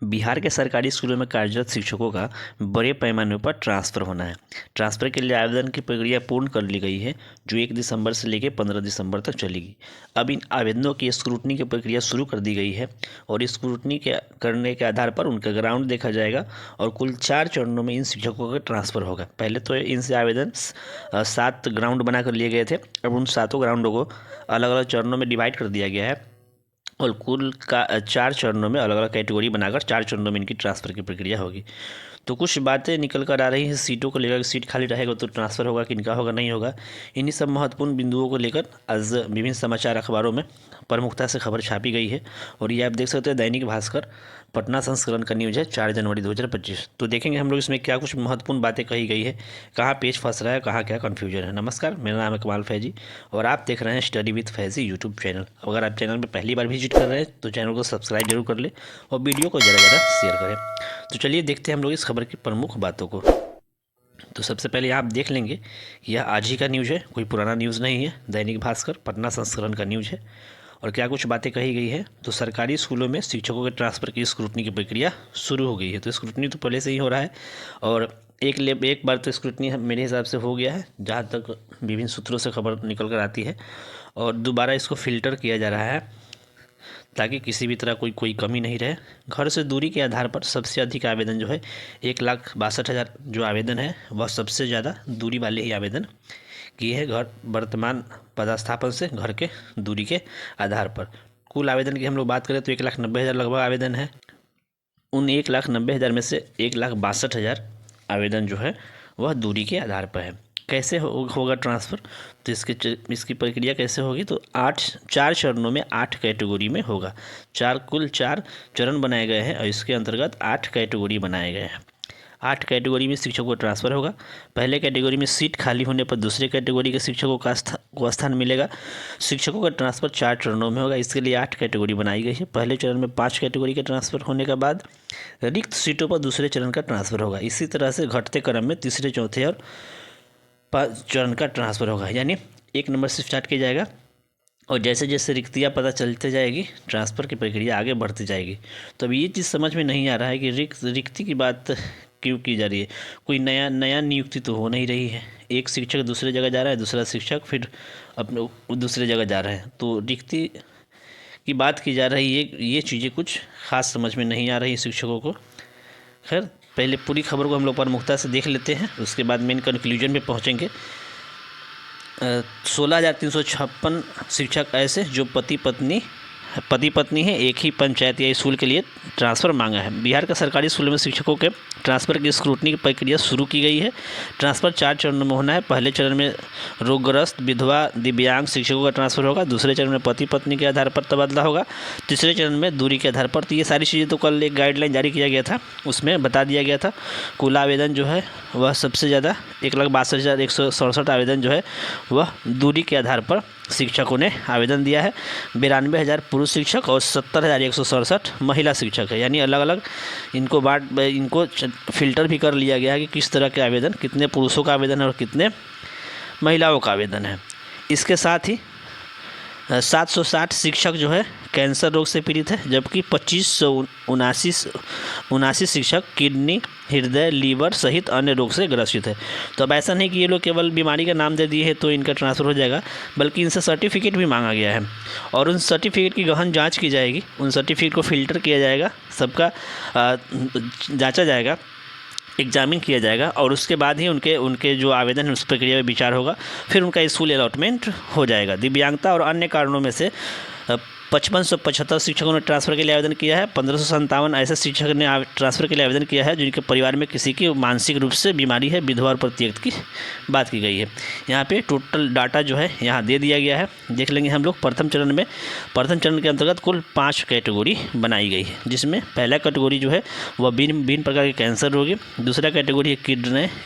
बिहार के सरकारी स्कूलों में कार्यरत शिक्षकों का बड़े पैमाने पर ट्रांसफ़र होना है। ट्रांसफ़र के लिए आवेदन की प्रक्रिया पूर्ण कर ली गई है, जो 1 दिसंबर से लेकर 15 दिसंबर तक चलेगी। अब इन आवेदनों की स्क्रूटनी की प्रक्रिया शुरू कर दी गई है और स्क्रूटनी के करने के आधार पर उनका ग्राउंड देखा जाएगा और कुल 4 चरणों में इन शिक्षकों का ट्रांसफ़र होगा। पहले तो इनसे आवेदन 7 ग्राउंड बना कर लिए गए थे। अब उन 7 ग्राउंडों को अलग अलग चरणों में डिवाइड कर दिया गया है और कुल का 4 चरणों में अलग अलग कैटेगरी बनाकर 4 चरणों में इनकी ट्रांसफ़र की प्रक्रिया होगी। तो कुछ बातें निकल कर आ रही हैं सीटों को लेकर, सीट खाली रहेगा तो ट्रांसफ़र होगा कि इनका होगा नहीं होगा। इन्हीं सब महत्वपूर्ण बिंदुओं को लेकर आज विभिन्न समाचार अखबारों में प्रमुखता से खबर छापी गई है और ये आप देख सकते हैं दैनिक भास्कर पटना संस्करण का न्यूज़ है 4 जनवरी 2025। तो देखेंगे हम लोग इसमें क्या कुछ महत्वपूर्ण बातें कही गई है, कहाँ पेज फंस रहा है, कहाँ क्या कन्फ्यूजन है। नमस्कार, मेरा नाम है कमाल फैजी और आप देख रहे हैं study with Faizi YouTube channel. अगर आप चैनल में पहली बार विजिट कर रहे हैं तो चैनल को सब्सक्राइब जरूर कर ले और वीडियो को ज़्यादा शेयर करें। तो चलिए देखते हैं हम लोग इस खबर की प्रमुख बातों को। तो सबसे पहले आप देख लेंगे यह आज ही का न्यूज़ है, कोई पुराना न्यूज़ नहीं है। दैनिक भास्कर पटना संस्करण का न्यूज़ है और क्या कुछ बातें कही गई है। तो सरकारी स्कूलों में शिक्षकों के ट्रांसफ़र की स्क्रूटनी की प्रक्रिया शुरू हो गई है। तो स्क्रूटनी तो पहले से ही हो रहा है और एक बार तो स्क्रूटनी मेरे हिसाब से हो गया है, जहाँ तक विभिन्न सूत्रों से खबर निकल कर आती है, और दोबारा इसको फ़िल्टर किया जा रहा है ताकि किसी भी तरह कोई कमी नहीं रहे। घर से दूरी के आधार पर सबसे अधिक आवेदन जो है 1,62,000 जो आवेदन है वह सबसे ज़्यादा दूरी वाले ही आवेदन किए हैं, घर वर्तमान पदस्थापन से घर के दूरी के आधार पर। कुल आवेदन की हम लोग बात करें तो 1,90,000 लगभग आवेदन है। उन 1,90,000 में से 1,62,000 आवेदन जो है वह दूरी के आधार पर है। कैसे होगा ट्रांसफ़र, तो इसकी प्रक्रिया कैसे होगी, तो 4 चरणों में 8 कैटेगरी में होगा। कुल 4 चरण बनाए गए हैं और इसके अंतर्गत 8 कैटेगरी बनाए गए हैं। 8 कैटेगरी में शिक्षकों को ट्रांसफ़र होगा। पहले कैटेगरी में सीट खाली होने पर दूसरे कैटेगरी के शिक्षकों को स्थान मिलेगा। शिक्षकों का ट्रांसफ़र 4 चरणों में होगा। इसके लिए 8 कैटेगरी बनाई गई है। पहले चरण में 5 कैटेगरी के ट्रांसफ़र होने के बाद रिक्त सीटों पर दूसरे चरण का ट्रांसफ़र होगा। इसी तरह से घटते क्रम में तीसरे, चौथे और 5 चरण का ट्रांसफ़र होगा, यानी 1 नंबर से स्टार्ट किया जाएगा और जैसे जैसे रिक्तियाँ पता चलते जाएगी ट्रांसफ़र की प्रक्रिया आगे बढ़ती जाएगी। तो अब ये चीज़ समझ में नहीं आ रहा है कि रिक्ति की बात क्यों की जा रही है। कोई नया नियुक्ति तो हो नहीं रही है। एक शिक्षक दूसरे जगह जा रहा है, दूसरा शिक्षक फिर अपने दूसरे जगह जा रहे हैं, तो रिक्ति की बात की जा रही है। ये चीज़ें कुछ खास समझ में नहीं आ रही शिक्षकों को। खैर, पहले पूरी खबर को हम लोग प्रमुखता से देख लेते हैं, उसके बाद मेन कंक्लूजन पे पहुँचेंगे। 16,356 शिक्षक ऐसे जो पति पत्नी है एक ही पंचायत या स्कूल के लिए ट्रांसफ़र मांगा है। बिहार के सरकारी स्कूलों में शिक्षकों के ट्रांसफ़र की स्क्रूटनी की प्रक्रिया शुरू की गई है। ट्रांसफ़र 4 चरणों में होना है। पहले चरण में रोगग्रस्त, विधवा, दिव्यांग शिक्षकों का ट्रांसफ़र होगा। दूसरे चरण में पति पत्नी के आधार पर तबादला होगा। तीसरे चरण में दूरी के आधार पर। तो ये सारी चीज़ें तो कल एक गाइडलाइन जारी किया गया था, उसमें बता दिया गया था। कुल आवेदन जो है वह सबसे ज़्यादा 1,62,167 आवेदन जो है वह दूरी के आधार पर शिक्षकों ने आवेदन दिया है। 92,000 पुरुष शिक्षक और 70,167 महिला शिक्षक है, यानी अलग अलग इनको फिल्टर भी कर लिया गया है कि किस तरह के आवेदन, कितने पुरुषों का आवेदन है और कितने महिलाओं का आवेदन है। इसके साथ ही 760 शिक्षक जो है कैंसर रोग से पीड़ित है, जबकि 2,579 शिक्षक किडनी, हृदय, लीवर सहित अन्य रोग से ग्रसित है। तो अब ऐसा नहीं कि ये लोग केवल बीमारी का नाम दे दिए हैं तो इनका ट्रांसफ़र हो जाएगा, बल्कि इनसे सर्टिफिकेट भी मांगा गया है और उन सर्टिफिकेट की गहन जांच की जाएगी। उन सर्टिफिकेट को फ़िल्टर किया जाएगा, सबका जांचा जाएगा, एग्जामिन किया जाएगा और उसके बाद ही उनके जो आवेदन है उस प्रक्रिया में विचार होगा। फिर उनका स्कूल अलॉटमेंट हो जाएगा। दिव्यांगता और अन्य कारणों में से 5,575 शिक्षकों ने ट्रांसफ़र के लिए आवेदन किया है। 1,557 ऐसे शिक्षक ने ट्रांसफ़र के लिए आवेदन किया है जिनके परिवार में किसी की मानसिक रूप से बीमारी है। विधवा और परित्यक्त की बात की गई है। यहाँ पे टोटल डाटा जो है यहाँ दे दिया गया है, देख लेंगे हम लोग। प्रथम चरण के अंतर्गत कुल 5 कैटेगरी बनाई गई है, जिसमें पहला कैटेगरी जो है वह भिन्न प्रकार के कैंसर रोगी। दूसरा कैटेगरी है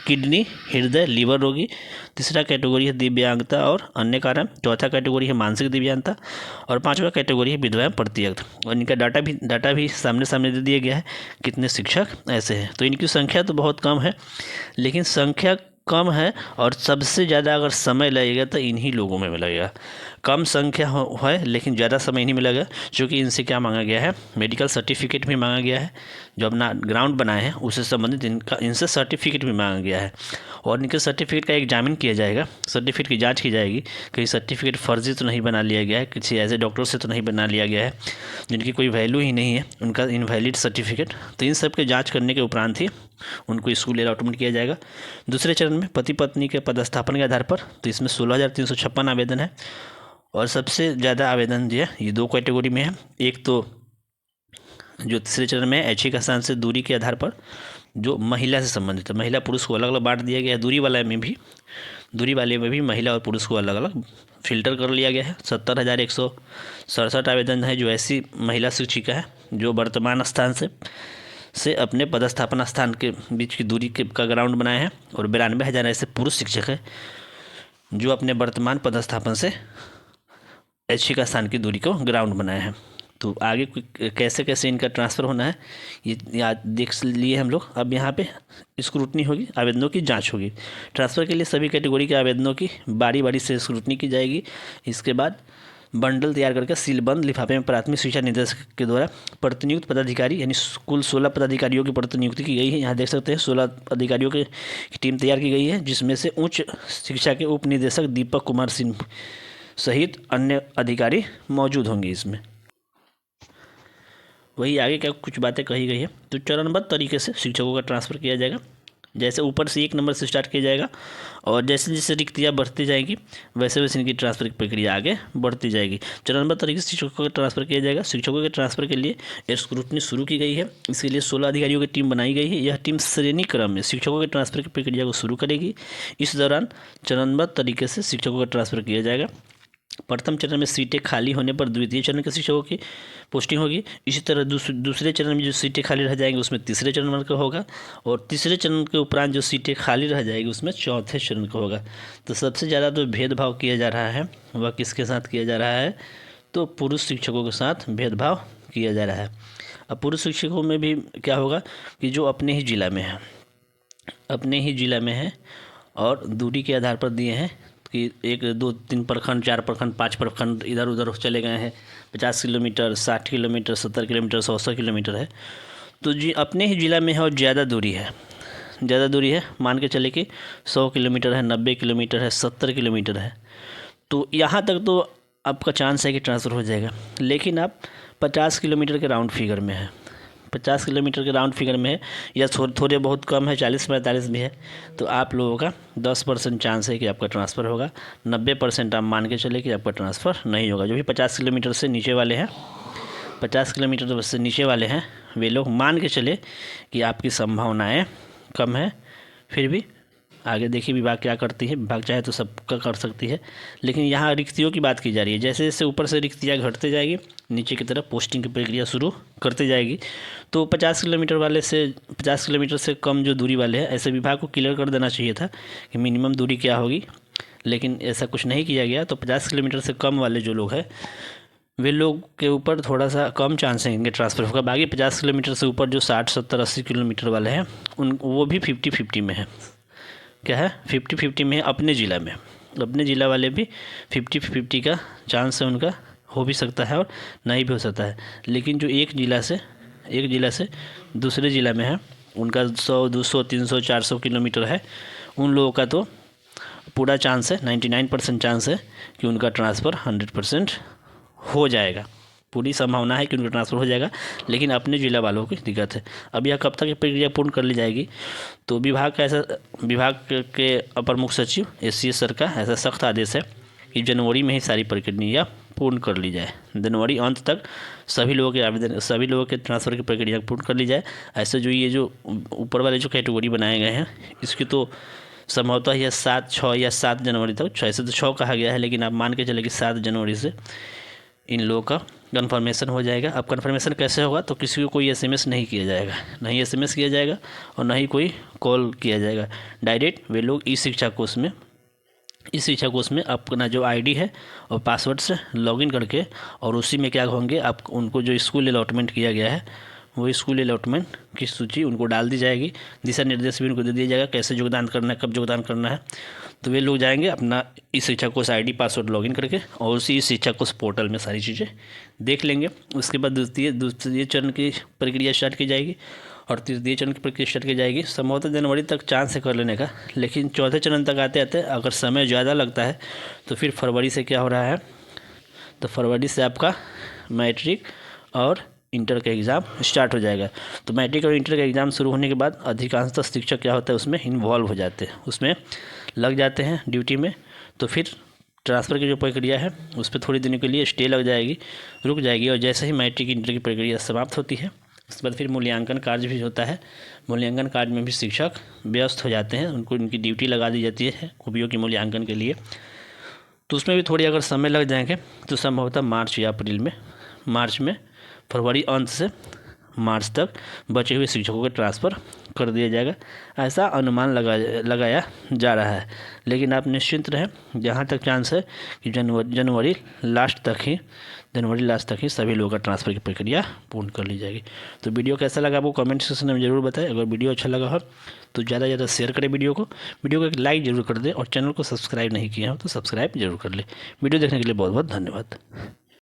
किडनी, हृदय, लीवर रोगी। तीसरा कैटेगरी है दिव्यांगता और अन्य कारण। चौथा कैटेगरी है मानसिक दिव्यांगता और 5वां कैटेगरी है विधवा परित्यक्त। और इनका डाटा भी सामने दे दिया गया है कितने शिक्षक ऐसे हैं। तो इनकी संख्या तो बहुत कम है, लेकिन संख्या कम है और सबसे ज़्यादा अगर समय लगेगा तो इन्हीं लोगों में लगेगा। कम संख्या है लेकिन ज़्यादा समय नहीं मिलेगा, क्योंकि इनसे क्या मांगा गया है, मेडिकल सर्टिफिकेट भी मांगा गया है। जो अपना ग्राउंड बनाए हैं उससे संबंधित इनसे सर्टिफिकेट भी मांगा गया है, और इनके सर्टिफिकेट का एग्जामिन किया जाएगा, सर्टिफिकेट की जांच की जाएगी, कहीं सर्टिफिकेट फर्जी तो नहीं बना लिया गया है, किसी ऐसे डॉक्टर से तो नहीं बना लिया गया है जिनकी कोई वैल्यू ही नहीं है, उनका इनवैलिड सर्टिफिकेट। तो इन सब के जाँच करने के उपरांत ही उनको स्कूल अलॉटमेंट किया जाएगा। दूसरे चरण में पति पत्नी के पदस्थापन के आधार पर, तो इसमें 16,356 आवेदन है, और सबसे ज़्यादा आवेदन जो है ये 2 कैटेगरी में है। एक तो जो तीसरे चरण में ऐच्छिक स्थान से दूरी के आधार पर जो महिला से संबंधित है, महिला पुरुष को अलग अलग बांट दिया गया है। दूरी वाले में भी महिला और पुरुष को अलग अलग फिल्टर कर लिया गया है। 70,167 आवेदन है जो ऐसी महिला शिक्षिका है जो वर्तमान स्थान से अपने पदस्थापना स्थान के बीच की दूरी का ग्राउंड बनाए हैं, और 92,000 ऐसे पुरुष शिक्षक है जो अपने वर्तमान पदस्थापन से ऐच्छिक स्थान की दूरी को ग्राउंड बनाए हैं। तो आगे कैसे कैसे इनका ट्रांसफ़र होना है ये याद देख लिए हम लोग। अब यहाँ पे स्क्रूटनी होगी, आवेदनों की जांच होगी। ट्रांसफ़र के लिए सभी कैटेगरी के आवेदनों की बारी बारी से स्क्रूटनी की जाएगी। इसके बाद बंडल तैयार करके सीलबंद लिफाफे में प्राथमिक शिक्षा निदेशक के द्वारा प्रतिनियुक्त पदाधिकारी, यानी कुल 16 पदाधिकारियों की प्रतिनियुक्ति की गई है। यहाँ देख सकते हैं 16 अधिकारियों की टीम तैयार की गई है, जिसमें से उच्च शिक्षा के उप निदेशक दीपक कुमार सिंह सहित अन्य अधिकारी मौजूद होंगे इसमें। वही आगे क्या कुछ बातें कही गई है। तो चरणबद्ध तरीके से शिक्षकों का ट्रांसफ़र किया जाएगा, जैसे ऊपर से 1 नंबर से स्टार्ट किया जाएगा, और जैसे जैसे रिक्तियाँ बढ़ती जाएंगी वैसे वैसे इनकी ट्रांसफ़र की प्रक्रिया आगे बढ़ती जाएगी। चरणबद्ध तरीके से शिक्षकों का ट्रांसफ़र किया जाएगा। शिक्षकों के ट्रांसफ़र के लिए स्क्रूटनी शुरू की गई है। इसके लिए 16 अधिकारियों की टीम बनाई गई है। यह टीम श्रेणी क्रम में शिक्षकों के ट्रांसफ़र की प्रक्रिया को शुरू करेगी। इस दौरान चरणबद्ध तरीके से शिक्षकों का ट्रांसफ़र किया जाएगा। प्रथम चरण में सीटें खाली होने पर द्वितीय चरण के शिक्षकों की पोस्टिंग होगी। इसी तरह दूसरे चरण में जो सीटें खाली रह जाएंगी उसमें तीसरे चरण का होगा, और तीसरे चरण के उपरांत जो सीटें खाली रह जाएगी उसमें चौथे चरण का होगा। तो सबसे ज़्यादा जो भेदभाव किया जा रहा है वह किसके साथ किया जा रहा है, तो पुरुष शिक्षकों के साथ भेदभाव किया जा रहा है। अब पुरुष शिक्षकों में भी क्या होगा कि जो अपने ही जिला में है और दूरी के आधार पर दिए हैं कि 1, 2, 3 प्रखंड, 4 प्रखंड, 5 प्रखंड इधर उधर चले गए हैं, 50 किलोमीटर, 60 किलोमीटर, 70 किलोमीटर, 100 किलोमीटर है। तो जी अपने ही ज़िला में है और ज़्यादा दूरी है, मान के चले कि 100 किलोमीटर है, 90 किलोमीटर है, 70 किलोमीटर है। तो यहाँ तक तो आपका चांस है कि ट्रांसफ़र हो जाएगा। लेकिन आप 50 किलोमीटर के राउंड फिगर में है, 50 किलोमीटर के राउंड फिगर में है, या थोड़े बहुत कम है, 40-45 भी है, तो आप लोगों का 10% चांस है कि आपका ट्रांसफ़र होगा। 90% आप मान के चले कि आपका ट्रांसफ़र नहीं होगा। जो भी 50 किलोमीटर से नीचे वाले हैं, 50 किलोमीटर से नीचे वाले हैं, वे लोग मान के चले कि आपकी संभावनाएँ कम है। फिर भी आगे देखिए विभाग क्या करती है। विभाग चाहे तो सबका कर सकती है, लेकिन यहाँ रिक्तियों की बात की जा रही है। जैसे जैसे ऊपर से रिक्तियाँ घटते जाएगी, नीचे की तरफ पोस्टिंग की प्रक्रिया शुरू करते जाएगी। तो 50 किलोमीटर से कम जो दूरी वाले हैं, ऐसे विभाग को क्लियर कर देना चाहिए था कि मिनिमम दूरी क्या होगी, लेकिन ऐसा कुछ नहीं किया गया। तो 50 किलोमीटर से कम वाले जो लोग हैं वे लोग के ऊपर थोड़ा सा कम चांस है इनके ट्रांसफ़र होगा। बाकी 50 किलोमीटर से ऊपर जो 60, 70, 80 किलोमीटर वाले हैं वो भी 50-50 में है। क्या है, 50-50 में है। अपने ज़िला वाले भी 50-50 का चांस है उनका, हो भी सकता है और नहीं भी हो सकता है। लेकिन जो एक ज़िला से दूसरे ज़िला में है, उनका 100, 200, 300, 400 किलोमीटर है, उन लोगों का तो पूरा चांस है, 99% चांस है कि उनका ट्रांसफ़र 100% हो जाएगा। पूरी संभावना है कि उनका ट्रांसफ़र हो जाएगा। लेकिन अपने ज़िला वालों की दिक्कत है। अब यह कब तक ये प्रक्रिया पूर्ण कर ली जाएगी, तो विभाग के अपर मुख्य सचिव SCS सर का ऐसा सख्त आदेश है कि जनवरी में ही सारी प्रक्रिया पूर्ण कर ली जाए। जनवरी अंत तक सभी लोगों के ट्रांसफ़र की प्रक्रिया पूर्ण कर ली जाए। ऐसे जो ऊपर वाले जो कैटेगरी बनाए गए हैं, इसकी तो संभवतः यह 7 जनवरी तक, 6 से तो 6 कहा गया है, लेकिन आप मान के चले कि 7 जनवरी से इन लोगों का कन्फर्मेशन हो जाएगा। अब कन्फर्मेशन कैसे होगा, तो किसी को कोई SMS नहीं किया जाएगा, नहीं SMS किया जाएगा और ना ही कोई कॉल किया जाएगा। डायरेक्ट वे लोग इस शिक्षा कोर्स में अपना जो ID है और पासवर्ड से लॉगिन करके, और उसी में क्या होंगे, आप उनको जो स्कूल अलॉटमेंट किया गया है वो स्कूल अलॉटमेंट की सूची उनको डाल दी जाएगी। दिशा निर्देश भी उनको दे दिया जाएगा कैसे योगदान करना है, कब योगदान करना है। तो वे लोग जाएंगे अपना इस शिक्षा कोष ID पासवर्ड लॉगिन करके और उसी शिक्षा कोष पोर्टल में सारी चीज़ें देख लेंगे। उसके बाद द्वितीय चरण की प्रक्रिया स्टार्ट की जाएगी और तृतीय चरण की प्रक्रिया स्टार्ट की जाएगी। संभवतः जनवरी तक चांस है कर लेने का, लेकिन चौथे चरण तक आते आते अगर समय ज़्यादा लगता है तो फिर फरवरी से क्या हो रहा है, तो फरवरी से आपका मैट्रिक और इंटर का एग्ज़ाम स्टार्ट हो जाएगा। तो मैट्रिक और इंटर का एग्ज़ाम शुरू होने के बाद अधिकांशतः शिक्षक क्या होता है उसमें इन्वॉल्व हो जाते हैं, उसमें लग जाते हैं ड्यूटी में। तो फिर ट्रांसफ़र की जो प्रक्रिया है उस पर थोड़ी दिनों के लिए स्टे लग जाएगी, रुक जाएगी। और जैसे ही मैट्रिक इंटर की प्रक्रिया समाप्त होती है उसके बाद फिर मूल्यांकन कार्य भी होता है। मूल्यांकन कार्य में भी शिक्षक व्यस्त हो जाते हैं, उनको उनकी ड्यूटी लगा दी जाती है खूबियों के मूल्यांकन के लिए। तो उसमें भी थोड़ी अगर समय लग जाएंगे तो संभवतः मार्च या अप्रैल में, मार्च में फरवरी अंत से मार्च तक बचे हुए शिक्षकों को ट्रांसफ़र कर दिया जाएगा, ऐसा अनुमान लगाया जा रहा है। लेकिन आप निश्चिंत रहें, जहाँ तक चांस है कि जनवरी लास्ट तक ही सभी लोगों का ट्रांसफ़र की प्रक्रिया पूर्ण कर ली जाएगी। तो वीडियो कैसा लगा आपको कमेंट सेक्शन में ज़रूर बताएं। अगर वीडियो अच्छा लगा हो तो ज़्यादा से ज़्यादा शेयर करें वीडियो को एक लाइक ज़रूर कर दें और चैनल को सब्सक्राइब नहीं किया हो तो सब्सक्राइब जरूर कर लें। वीडियो देखने के लिए बहुत बहुत धन्यवाद।